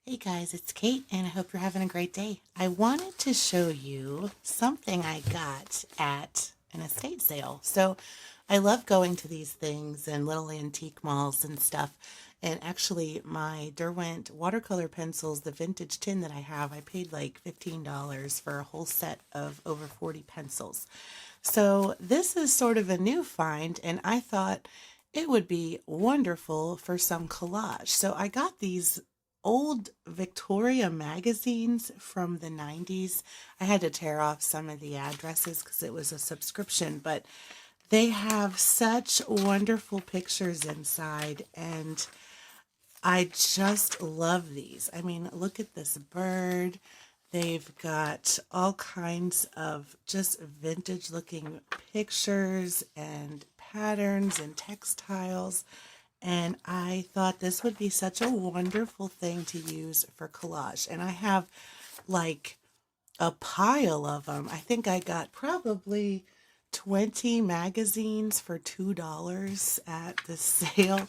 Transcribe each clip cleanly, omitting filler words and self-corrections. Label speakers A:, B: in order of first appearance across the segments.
A: Hey guys, it's Kate, and I hope you're having a great day. I wanted to show you something I got at an estate sale. So I love going to these things and little antique malls and stuff. And actually, my Derwent watercolor pencils, the vintage tin that I have, I paid like $15 for a whole set of over 40 pencils. So this is sort of a new find, and I thought it would be wonderful for some collage. So I got these old Victoria magazines from the 90s. I had to tear off some of the addresses because it was a subscription, but they have such wonderful pictures inside, and I just love these. I mean, look at this bird. They've got all kinds of just vintage looking pictures and patterns and textiles. And I thought this would be such a wonderful thing to use for collage. And I have like a pile of them. I think I got probably 20 magazines for $2 at the sale.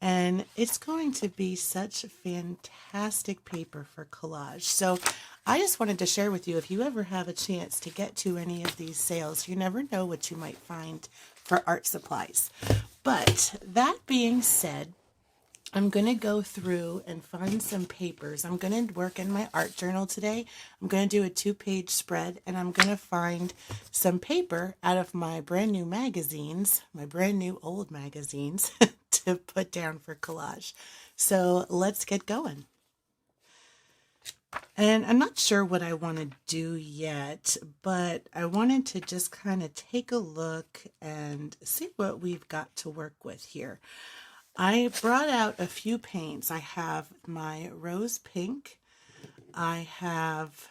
A: And it's going to be such fantastic paper for collage. So I just wanted to share with you, if you ever have a chance to get to any of these sales, you never know what you might find for art supplies. But that being said, I'm going to go through and find some papers. I'm going to work in my art journal today. I'm going to do a 2-page spread, and I'm going to find some paper out of my brand new magazines, my brand new old magazines, to put down for collage. So let's get going. And I'm not sure what I want to do yet, but I wanted to just kind of take a look and see what we've got to work with here. I brought out a few paints. I have my rose pink. I have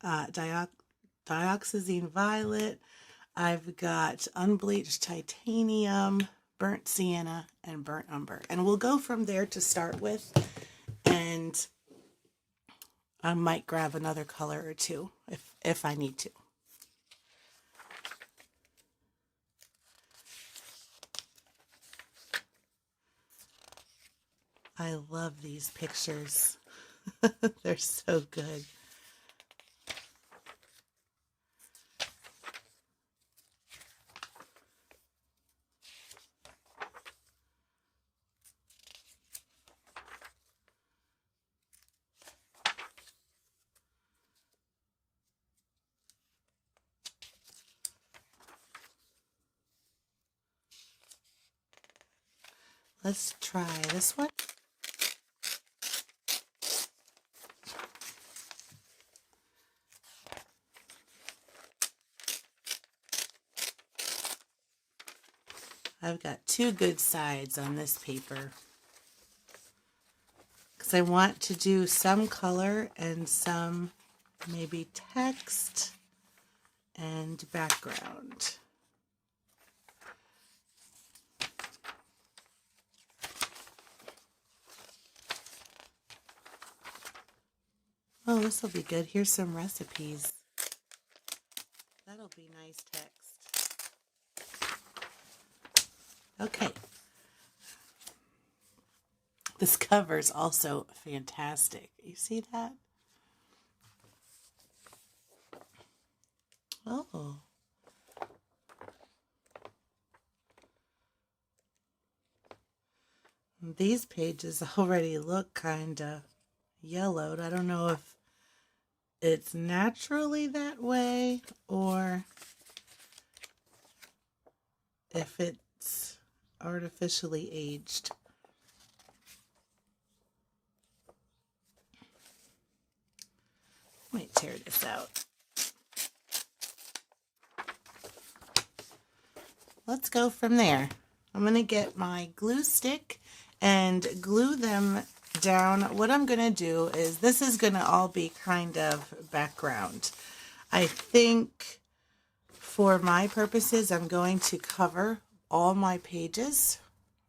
A: dioxazine violet. I've got unbleached titanium, burnt sienna, and burnt umber. And we'll go from there to start with. And I might grab another color or two if I need to. I love these pictures. They're so good. Let's try this one. I've got two good sides on this paper because I want to do some color and some maybe text and background. Oh, this will be good. Here's some recipes. That'll be nice text. Okay. This cover is also fantastic. You see that? Oh. These pages already look kind of yellowed. I don't know if it's naturally that way or if it's artificially aged. Let me tear this out. Let's go from there. I'm going to get my glue stick and glue them down. What I'm going to do is, this is going to all be kind of background. I think for my purposes, I'm going to cover all my pages,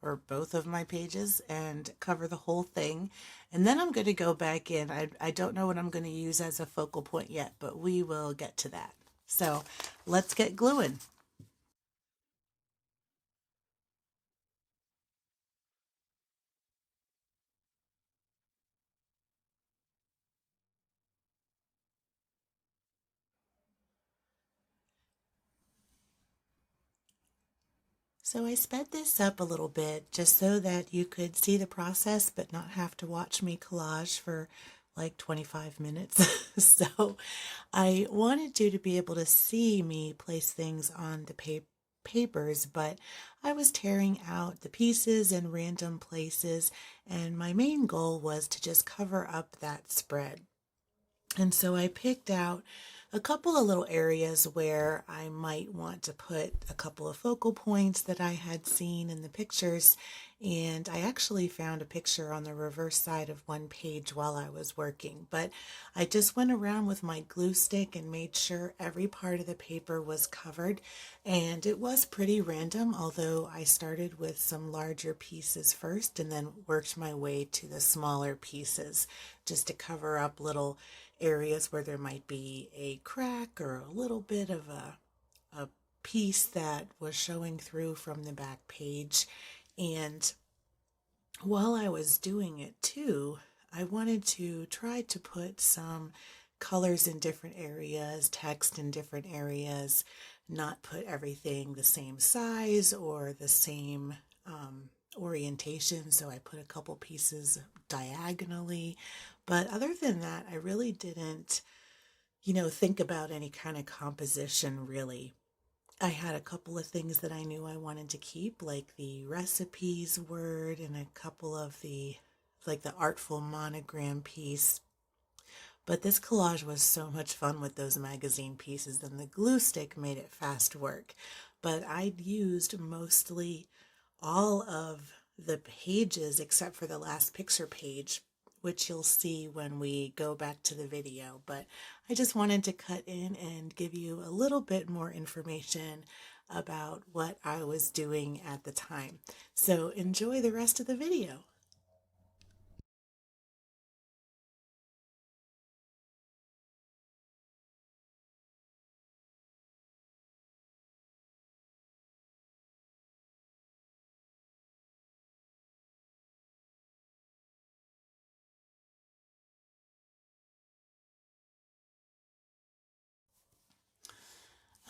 A: or both of my pages, and cover the whole thing. And then I'm going to go back in. I don't know what I'm going to use as a focal point yet, but we will get to that. So let's get gluing. So I sped this up a little bit just so that you could see the process but not have to watch me collage for like 25 minutes. So I wanted you to be able to see me place things on the papers, but I was tearing out the pieces in random places, and my main goal was to just cover up that spread. And so I picked out a couple of little areas where I might want to put a couple of focal points that I had seen in the pictures. And I actually found a picture on the reverse side of one page while I was working. But I just went around with my glue stick and made sure every part of the paper was covered. And it was pretty random, although I started with some larger pieces first and then worked my way to the smaller pieces just to cover up little areas where there might be a crack or a little bit of a piece that was showing through from the back page. And while I was doing it too, I wanted to try to put some colors in different areas, text in different areas, not put everything the same size or the same orientation. So I put a couple pieces diagonally. But other than that, I really didn't, think about any kind of composition really. I had a couple of things that I knew I wanted to keep, like the recipes word and a couple of like the artful monogram piece. But this collage was so much fun with those magazine pieces, and the glue stick made it fast work. But I used mostly all of the pages except for the last picture page, which you'll see when we go back to the video. But I just wanted to cut in and give you a little bit more information about what I was doing at the time. So enjoy the rest of the video.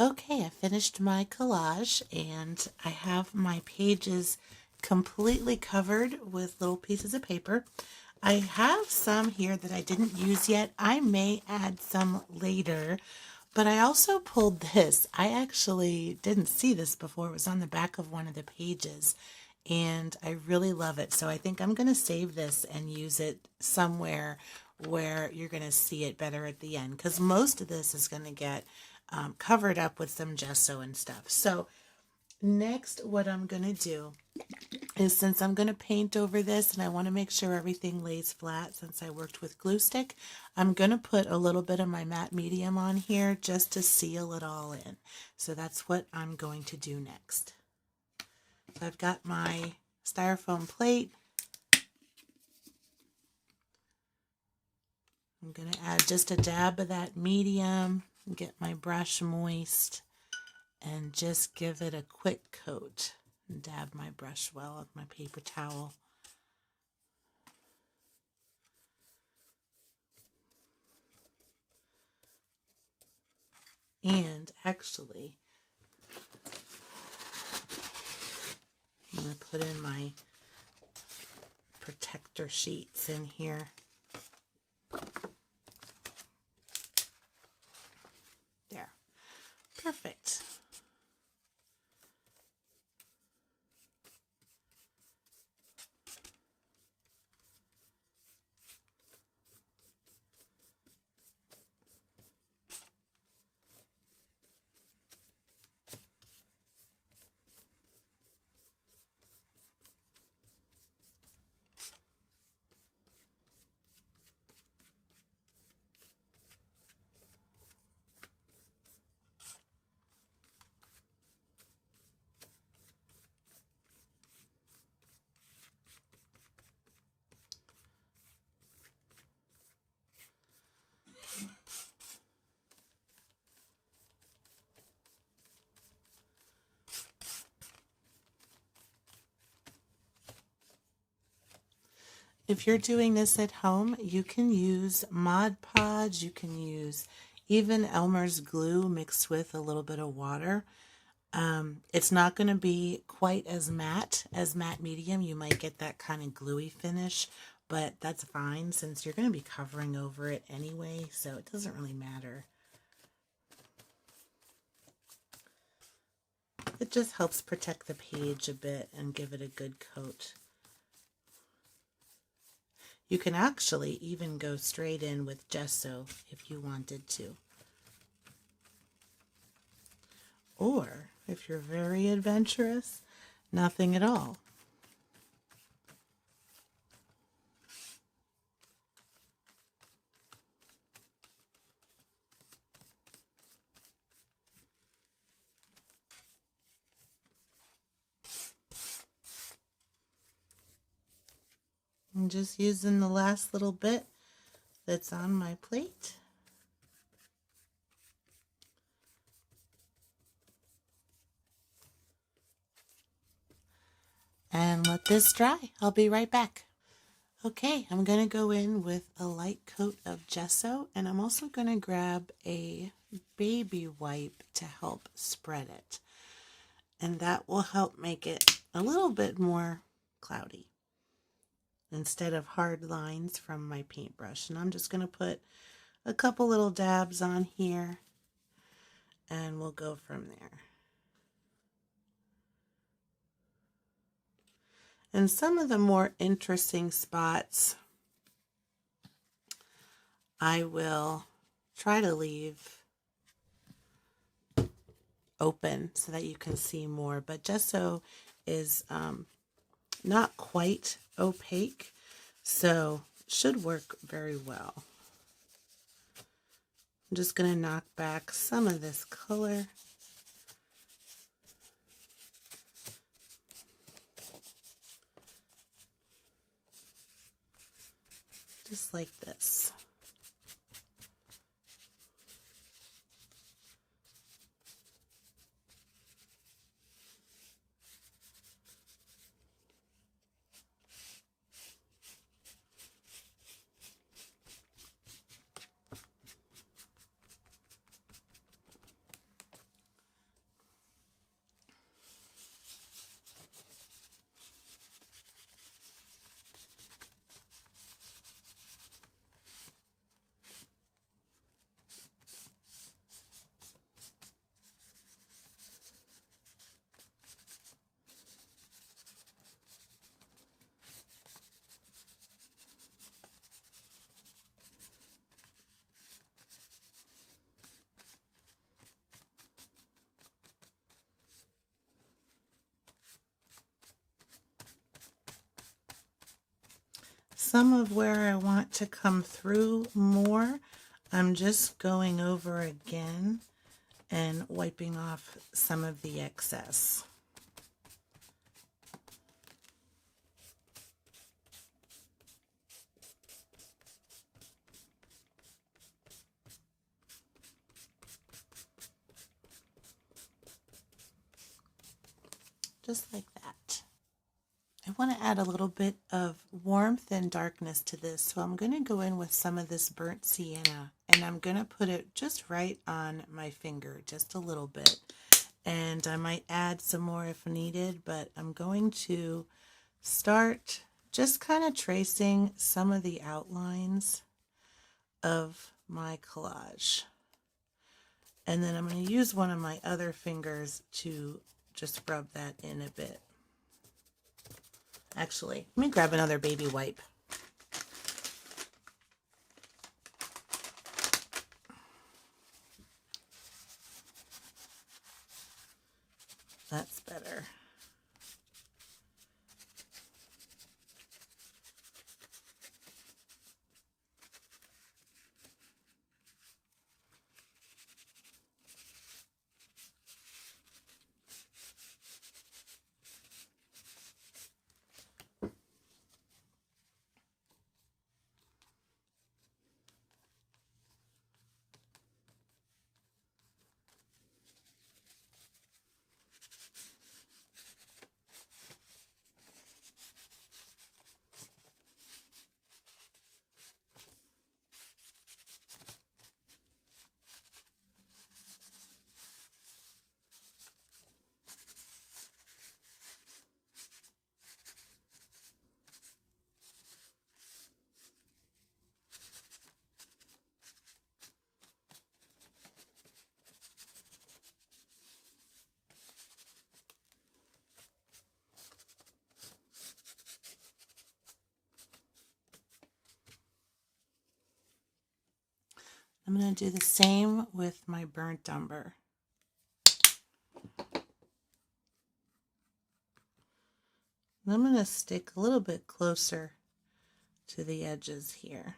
A: Okay, I finished my collage and I have my pages completely covered with little pieces of paper. I have some here that I didn't use yet. I may add some later, but I also pulled this. I actually didn't see this before. It was on the back of one of the pages, and I really love it. So I think I'm going to save this and use it somewhere where you're going to see it better at the end, because most of this is going to get covered up with some gesso and stuff. So next, what I'm going to do is, since I'm going to paint over this and I want to make sure everything lays flat since I worked with glue stick, I'm going to put a little bit of my matte medium on here just to seal it all in. So that's what I'm going to do next. So I've got my styrofoam plate. I'm going to add just a dab of that medium, get my brush moist, and just give it a quick coat. And dab my brush well with my paper towel. And actually, I'm going to put in my protector sheets in here. There. Perfect. If you're doing this at home, you can use Mod Podge, you can use even Elmer's glue mixed with a little bit of water. It's not going to be quite as matte medium. You might get that kind of gluey finish, but that's fine since you're going to be covering over it anyway, so it doesn't really matter. It just helps protect the page a bit and give it a good coat. You can actually even go straight in with gesso if you wanted to. Or, if you're very adventurous, nothing at all. I'm just using the last little bit that's on my plate. And let this dry. I'll be right back. Okay, I'm going to go in with a light coat of gesso, and I'm also going to grab a baby wipe to help spread it. And that will help make it a little bit more cloudy instead of hard lines from my paintbrush. And I'm just going to put a couple little dabs on here, and we'll go from there. And some of the more interesting spots I will try to leave open so that you can see more, but gesso is not quite opaque, so should work very well. I'm just going to knock back some of this color. Just like this. Some of where I want to come through more, I'm just going over again and wiping off some of the excess. Just like that. I want to add a little bit of warmth and darkness to this, so I'm going to go in with some of this burnt sienna, and I'm going to put it just right on my finger, just a little bit. And I might add some more if needed, but I'm going to start just kind of tracing some of the outlines of my collage. And then I'm going to use one of my other fingers to just rub that in a bit. Actually, let me grab another baby wipe. That's better. I'm going to do the same with my burnt umber. I'm going to stick a little bit closer to the edges here.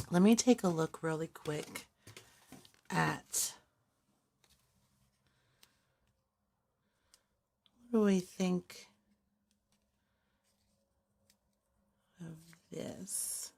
A: Let me take a look really quick at what do we think of this.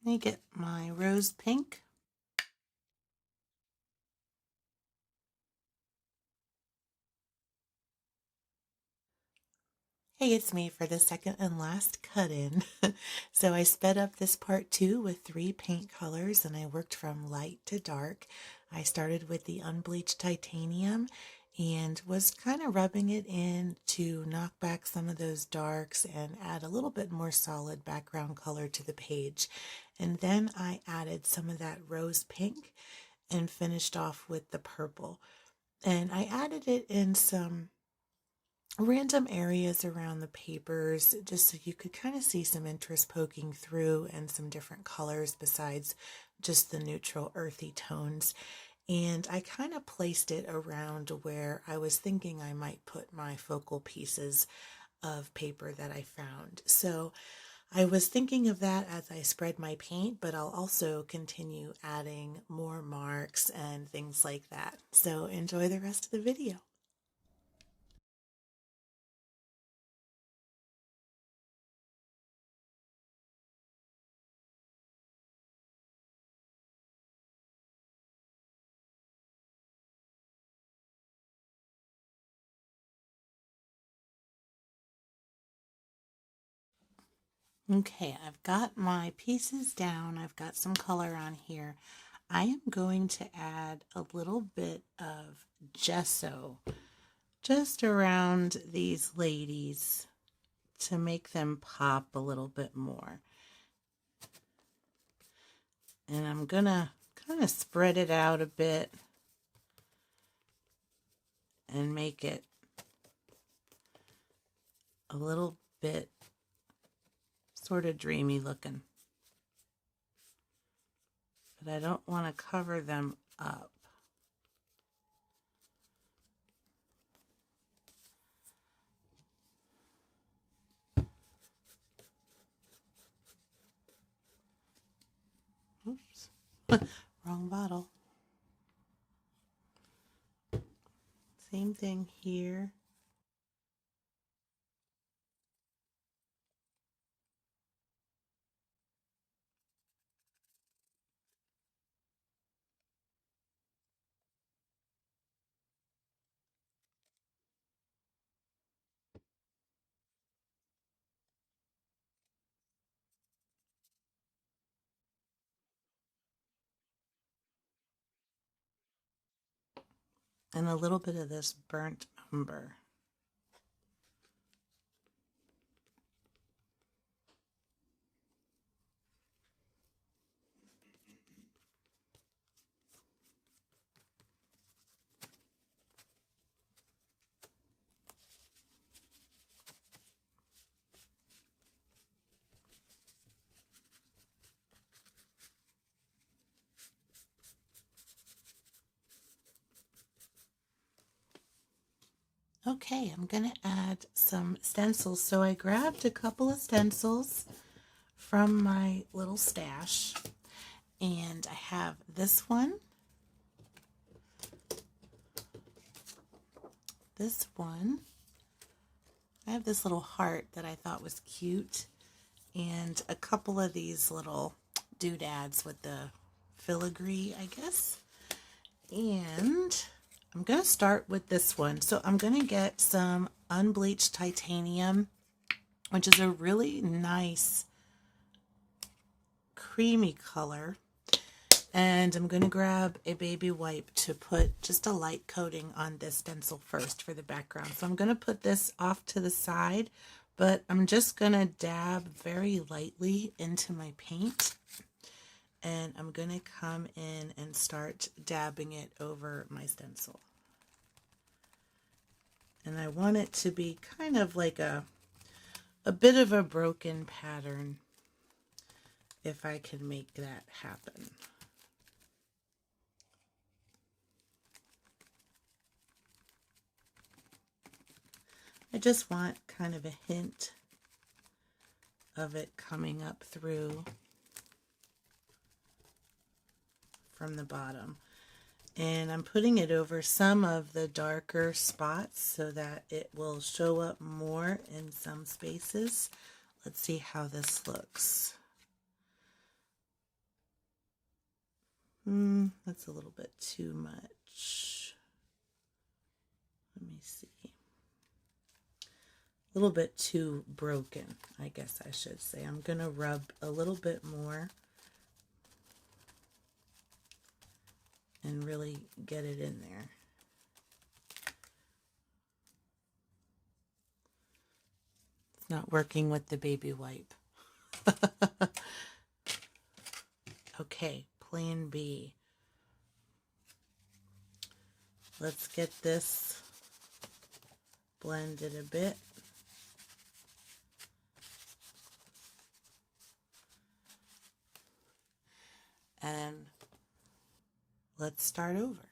A: Let me get my rose pink. Hey, it's me for the second and last cut-in. So I sped up this part 2 with 3 paint colors, and I worked from light to dark. I started with the unbleached titanium and was kind of rubbing it in to knock back some of those darks and add a little bit more solid background color to the page. And then I added some of that rose pink and finished off with the purple. And I added it in some random areas around the papers just so you could kind of see some interest poking through and some different colors besides just the neutral earthy tones. And I kind of placed it around where I was thinking I might put my focal pieces of paper that I found. So I was thinking of that as I spread my paint, but I'll also continue adding more marks and things like that. So enjoy the rest of the video. Okay, I've got my pieces down. I've got some color on here. I am going to add a little bit of gesso just around these ladies to make them pop a little bit more. And I'm gonna kind of spread it out a bit and make it a little bit sort of dreamy looking. But I don't want to cover them up. Oops, wrong bottle. Same thing here. and a little bit of this burnt umber. Okay, I'm going to add some stencils. So I grabbed a couple of stencils from my little stash, and I have this one, this one. I have this little heart that I thought was cute, and a couple of these little doodads with the filigree, I guess. And I'm going to start with this one. So I'm going to get some unbleached titanium, which is a really nice creamy color. And I'm going to grab a baby wipe to put just a light coating on this stencil first for the background. So I'm going to put this off to the side, but I'm just going to dab very lightly into my paint. And I'm going to come in and start dabbing it over my stencil. And I want it to be kind of like a bit of a broken pattern, if I can make that happen. I just want kind of a hint of it coming up through from the bottom. And I'm putting it over some of the darker spots so that it will show up more in some spaces. Let's see how this looks. That's a little bit too much. Let me see. A little bit too broken, I guess I should say. I'm going to rub a little bit more and really get it in there. It's not working with the baby wipe. Okay, plan B. Let's get this blended a bit. And let's start over.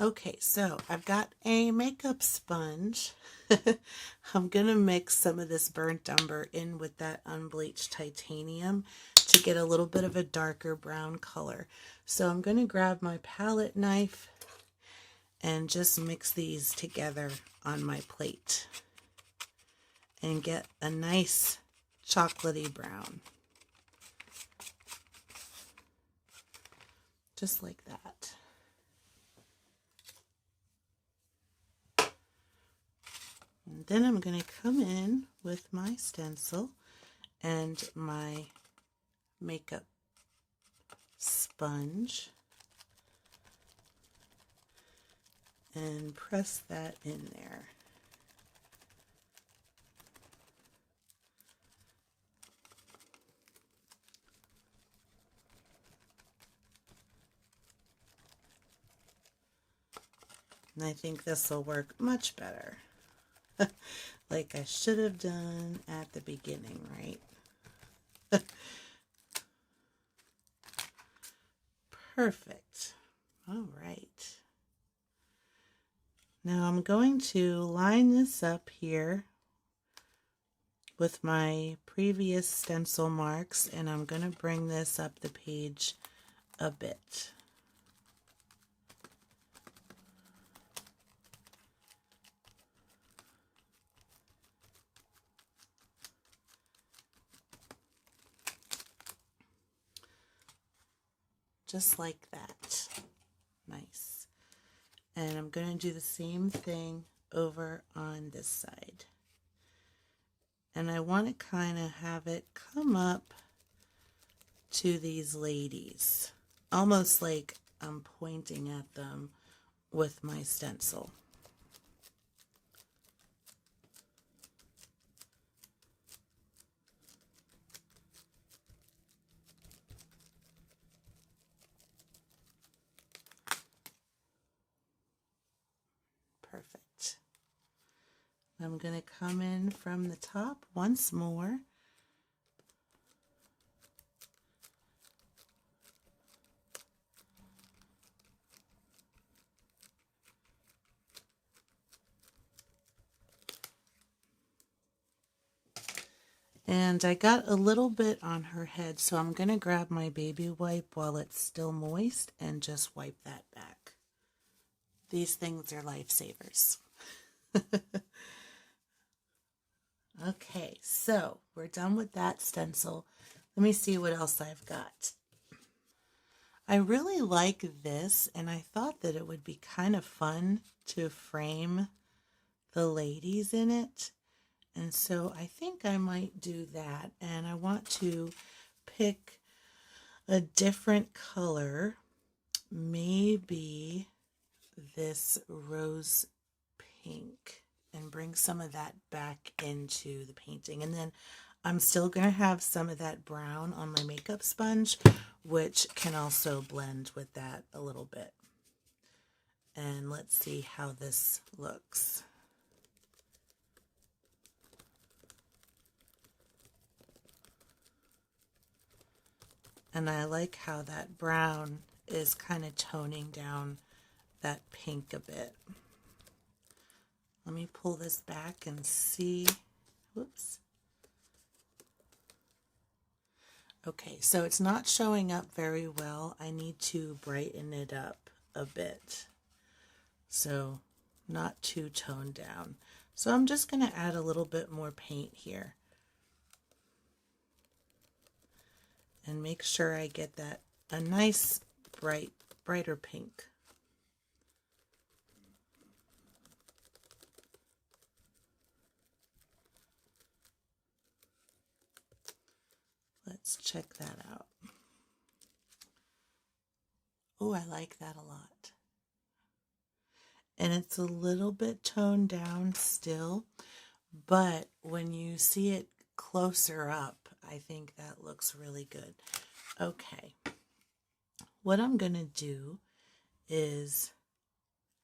A: Okay, so I've got a makeup sponge. I'm going to mix some of this burnt umber in with that unbleached titanium to get a little bit of a darker brown color. So I'm going to grab my palette knife and just mix these together on my plate and get a nice chocolatey brown. Just like that. And then I'm going to come in with my stencil and my makeup sponge and press that in there. And I think this will work much better. Like I should have done at the beginning, right? Perfect. All right. Now I'm going to line this up here with my previous stencil marks, and I'm going to bring this up the page a bit. Just like that. Nice. And I'm going to do the same thing over on this side. And I want to kind of have it come up to these ladies, almost like I'm pointing at them with my stencil. Perfect. I'm going to come in from the top once more. And I got a little bit on her head, so I'm going to grab my baby wipe while it's still moist and just wipe that back. These things are lifesavers. Okay, so we're done with that stencil. Let me see what else I've got. I really like this, and I thought that it would be kind of fun to frame the ladies in it. And so I think I might do that. And I want to pick a different color, maybe this rose pink, and bring some of that back into the painting. And then I'm still going to have some of that brown on my makeup sponge, which can also blend with that a little bit. And let's see how this looks. And I like how that brown is kind of toning down that pink a bit. Let me pull this back and see. Whoops. Okay, so it's not showing up very well. I need to brighten it up a bit. So not too toned down. So I'm just going to add a little bit more paint here. And make sure I get that a nice brighter pink. Let's check that out. Oh, I like that a lot. And it's a little bit toned down still, but when you see it closer up, I think that looks really good. Okay. What I'm going to do is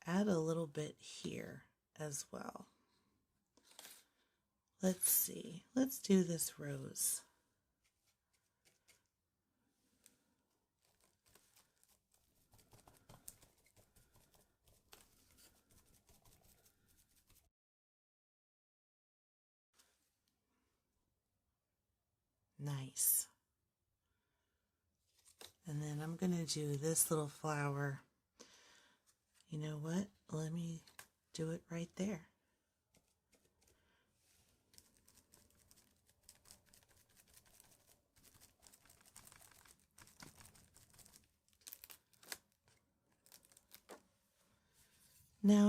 A: add a little bit here as well. Let's see. Let's do this rose. Nice. And then I'm going to do this little flower. You know what? Let me do it right there. Now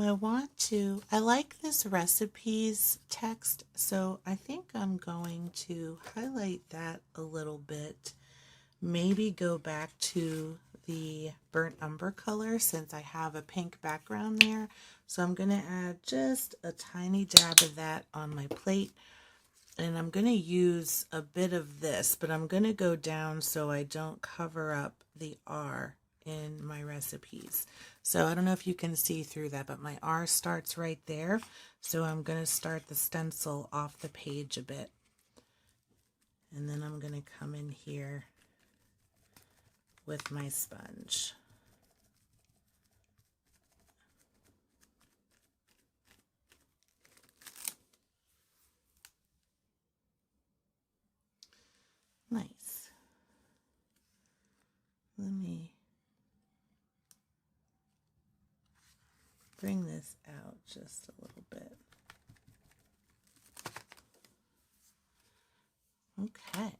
A: I like this recipes text, so I think I'm going to highlight that a little bit. Maybe go back to the burnt umber color since I have a pink background there. So I'm going to add just a tiny dab of that on my plate. And I'm going to use a bit of this, but I'm going to go down so I don't cover up the R in my recipes. So I don't know if you can see through that, but my R starts right there. So I'm going to start the stencil off the page a bit. And then I'm going to come in here with my sponge. Nice. Let me bring this out just a little bit. Okay.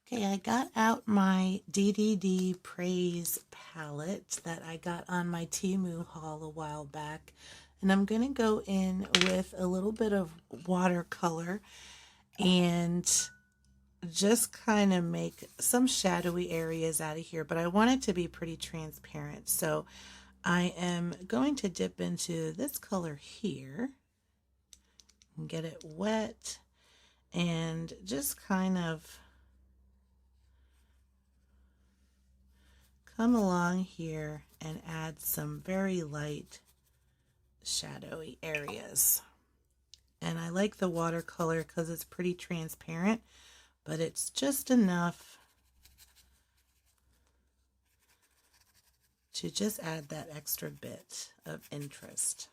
A: Okay, I got out my DDD Praise palette that I got on my Temu haul a while back. And I'm going to go in with a little bit of watercolor and just kind of make some shadowy areas out of here. But I want it to be pretty transparent. So I am going to dip into this color here and get it wet and just kind of come along here and add some very light shadowy areas. And I like the watercolor because it's pretty transparent, but it's just enough to just add that extra bit of interest.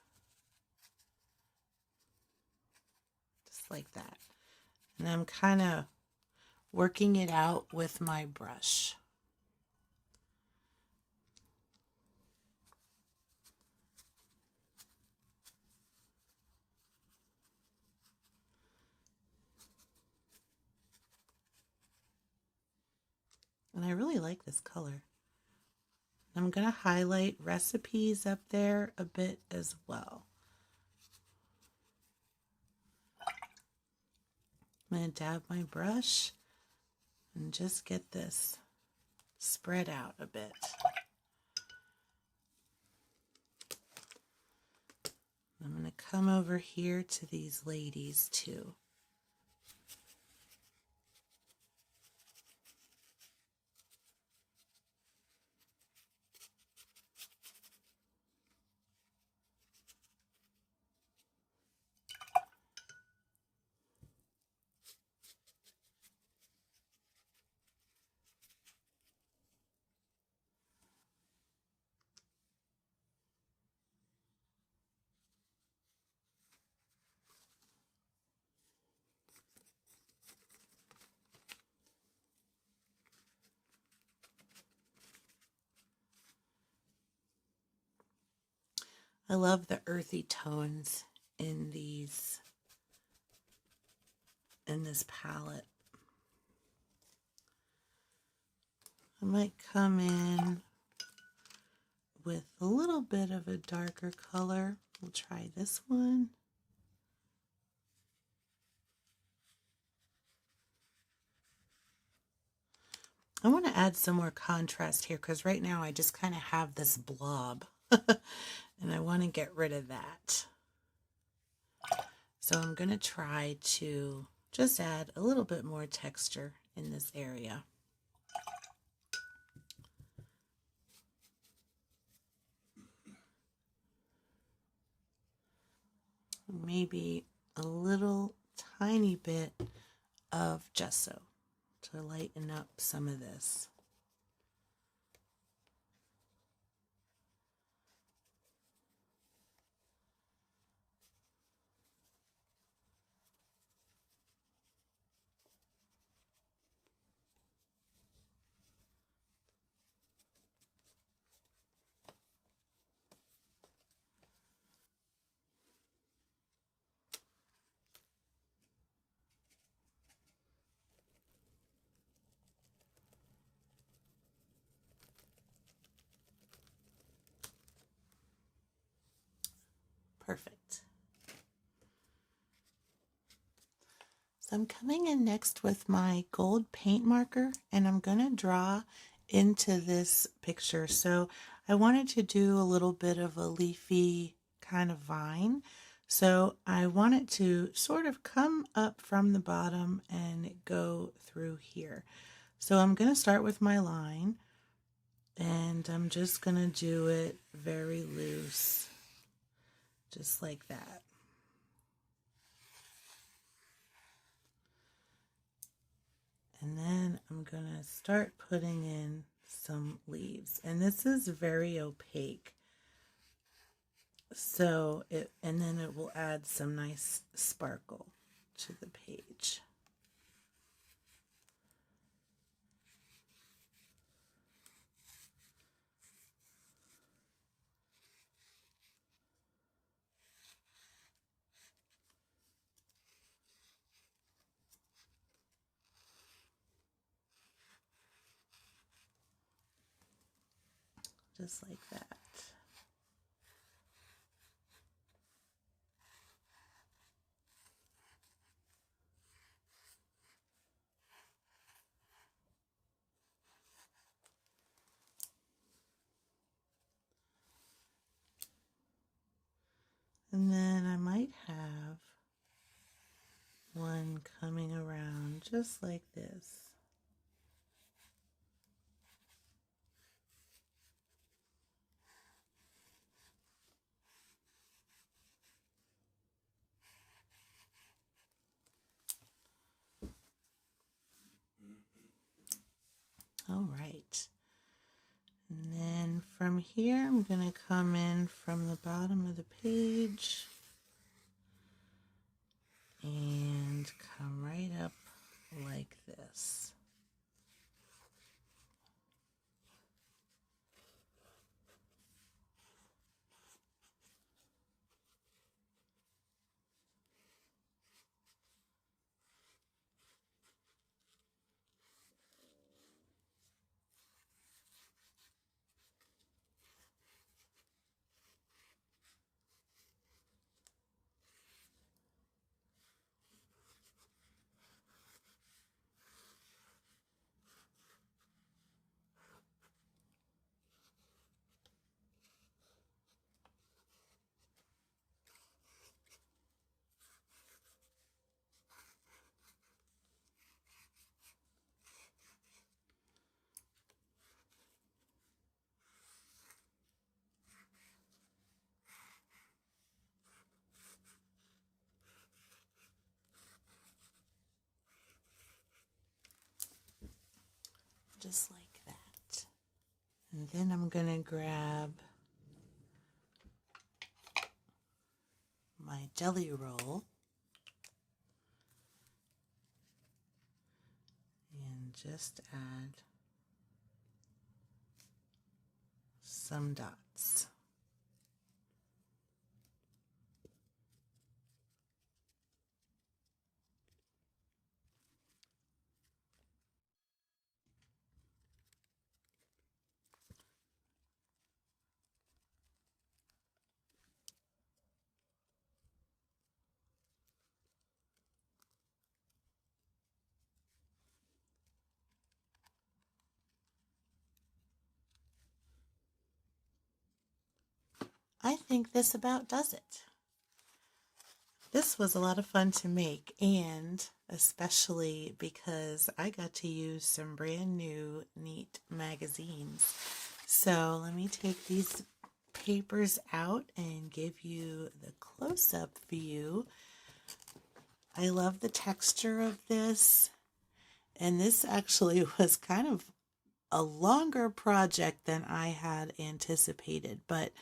A: Just like that. And I'm kind of working it out with my brush. And I really like this color. I'm going to highlight recipes up there a bit as well. I'm going to dab my brush and just get this spread out a bit. I'm going to come over here to these ladies too. I love the earthy tones in this palette. I might come in with a little bit of a darker color. We'll try this one. I want to add some more contrast here because right now I just kind of have this blob and I want to get rid of that. So I'm going to try to just add a little bit more texture in this area. Maybe a little tiny bit of gesso to lighten up some of this. Perfect. So I'm coming in next with my gold paint marker and I'm going to draw into this picture. So I wanted to do a little bit of a leafy kind of vine. So I want it to sort of come up from the bottom and go through here. So I'm going to start with my line and I'm just going to do it very loose, just like that. And then I'm going to start putting in some leaves. And this is very opaque. So and then it will add some nice sparkle to the page. Just like that. And then I might have one coming around just like this. All right. And then from here, I'm going to come in from the bottom of the page and come right up like this. Just like that. And then I'm going to grab my jelly roll and just add some dots. I think this about does it. This was a lot of fun to make, and especially because I got to use some brand new neat magazines. So let me take these papers out and give you the close-up view. I love the texture of this, and this actually was kind of a longer project than I had anticipated, but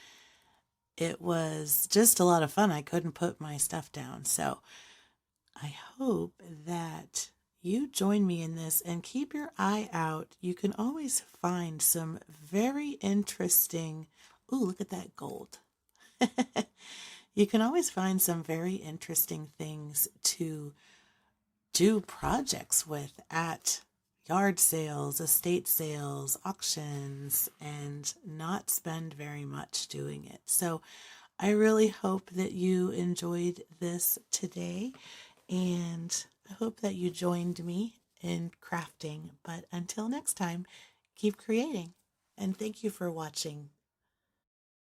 A: it was just a lot of fun. I couldn't put my stuff down. So I hope that you join me in this and keep your eye out. You can always find some very interesting, ooh, look at that gold. You can always find some very interesting things to do projects with at yard sales, estate sales, auctions, and not spend very much doing it. So I really hope that you enjoyed this today, and I hope that you joined me in crafting. But until next time, keep creating, and thank you for watching.